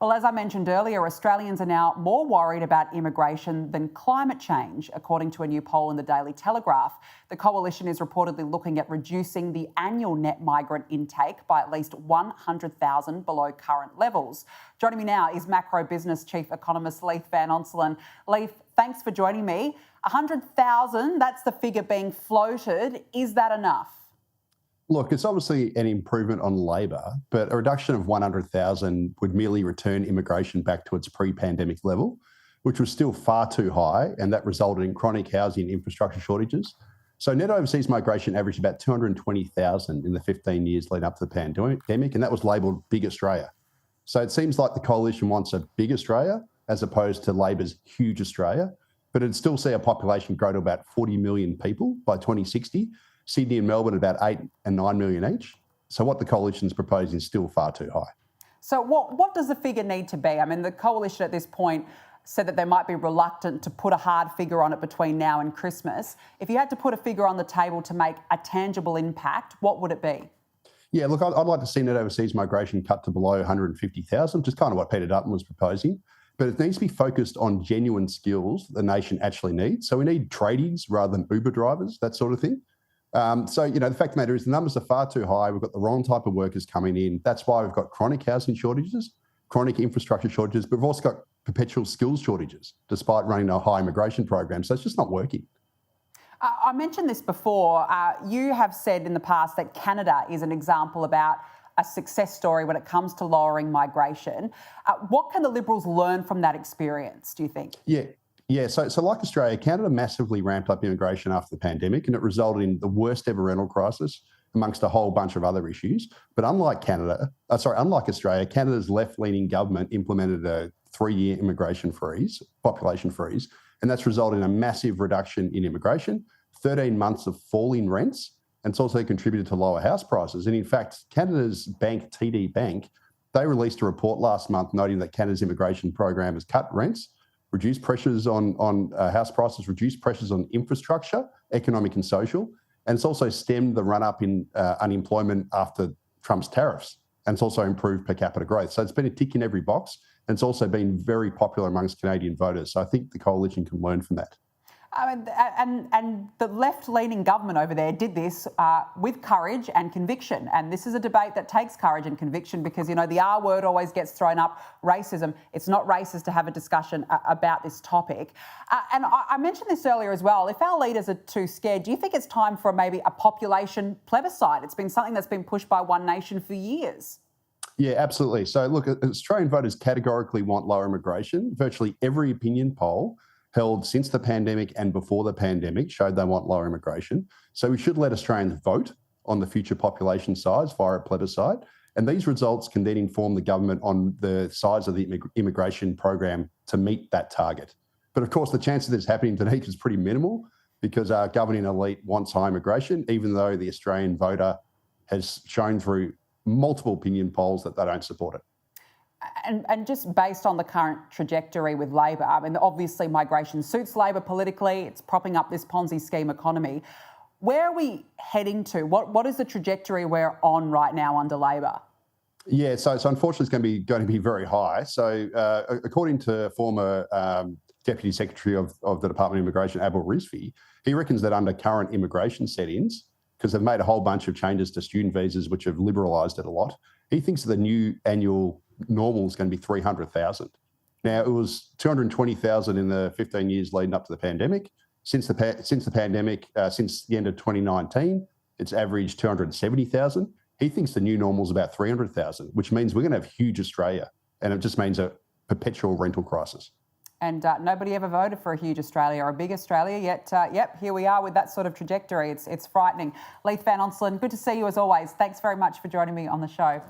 Well, as I mentioned earlier, Australians are now more worried about immigration than climate change, according to a new poll in the Daily Telegraph. The coalition is reportedly looking at reducing the annual net migrant intake by at least 100,000 below current levels. Joining me now is macro business chief economist Leith Van Onselen. Leith, thanks for joining me. 100,000, that's the figure being floated. Is that enough? Look, it's obviously an improvement on Labor, but a reduction of 100,000 would merely return immigration back to its pre-pandemic level, which was still far too high, and that resulted in chronic housing and infrastructure shortages. So net overseas migration averaged about 220,000 in the 15 years leading up to the pandemic, and that was labelled Big Australia. So it seems like the coalition wants a big Australia as opposed to Labor's huge Australia, but it'd still see a population grow to about 40 million people by 2060, Sydney and Melbourne about 8 and 9 million each. So what the coalition's proposing is still far too high. So what does the figure need to be? I mean, the coalition at this point said that they might be reluctant to put a hard figure on it between now and Christmas. If you had to put a figure on the table to make a tangible impact, what would it be? Yeah, look, I'd like to see net overseas migration cut to below 150,000, which is kind of what Peter Dutton was proposing. But it needs to be focused on genuine skills the nation actually needs. So we need tradies rather than Uber drivers, that sort of thing. The fact of the matter is the numbers are far too high. We've got the wrong type of workers coming in. That's why we've got chronic housing shortages, chronic infrastructure shortages, but we've also got perpetual skills shortages, despite running a high immigration program. So it's just not working. I mentioned this before. You have said in the past that Canada is an example about a success story when it comes to lowering migration. What can the Liberals learn from that experience, do you think? Yeah. So like Australia, Canada massively ramped up immigration after the pandemic, and it resulted in the worst ever rental crisis amongst a whole bunch of other issues. But unlike Australia, Canada's left-leaning government implemented a 3-year population freeze, and that's resulted in a massive reduction in immigration, 13 months of falling rents, and it's also contributed to lower house prices. And in fact, Canada's bank, TD Bank, they released a report last month noting that Canada's immigration program has cut rents, reduced pressures on house prices, reduced pressures on infrastructure, economic and social, and it's also stemmed the run-up in unemployment after Trump's tariffs, and it's also improved per capita growth. So it's been a tick in every box, and it's also been very popular amongst Canadian voters. So I think the coalition can learn from that. And the left-leaning government over there did this with courage and conviction. And this is a debate that takes courage and conviction because, you know, the R word always gets thrown up, racism. It's not racist to have a discussion about this topic. And I mentioned this earlier as well. If our leaders are too scared, do you think it's time for maybe a population plebiscite? It's been something that's been pushed by One Nation for years. Yeah, absolutely. So look, Australian voters categorically want lower immigration. Virtually every opinion poll held since the pandemic and before the pandemic showed they want lower immigration. So we should let Australians vote on the future population size via a plebiscite. And these results can then inform the government on the size of the immigration program to meet that target. But of course, the chance of this happening today is pretty minimal because our governing elite wants high immigration, even though the Australian voter has shown through multiple opinion polls that they don't support it. And just based on the current trajectory with Labor, I mean, obviously migration suits Labor politically. It's propping up this Ponzi scheme economy. Where are we heading to? What is the trajectory we're on right now under Labor? Yeah, so unfortunately it's going to be very high. So according to former Deputy Secretary of the Department of Immigration, Abel Rizvi, he reckons that under current immigration settings, because they've made a whole bunch of changes to student visas, which have liberalised it a lot, he thinks the new annual normal is going to be 300,000. Now, it was 220,000 in the 15 years leading up to the pandemic. Since the end of 2019, it's averaged 270,000. He thinks the new normal is about 300,000, which means we're going to have huge Australia, and it just means a perpetual rental crisis. And nobody ever voted for a huge Australia or a big Australia, yet here we are with that sort of trajectory. It's frightening. Leith Van Onselen, good to see you as always. Thanks very much for joining me on the show.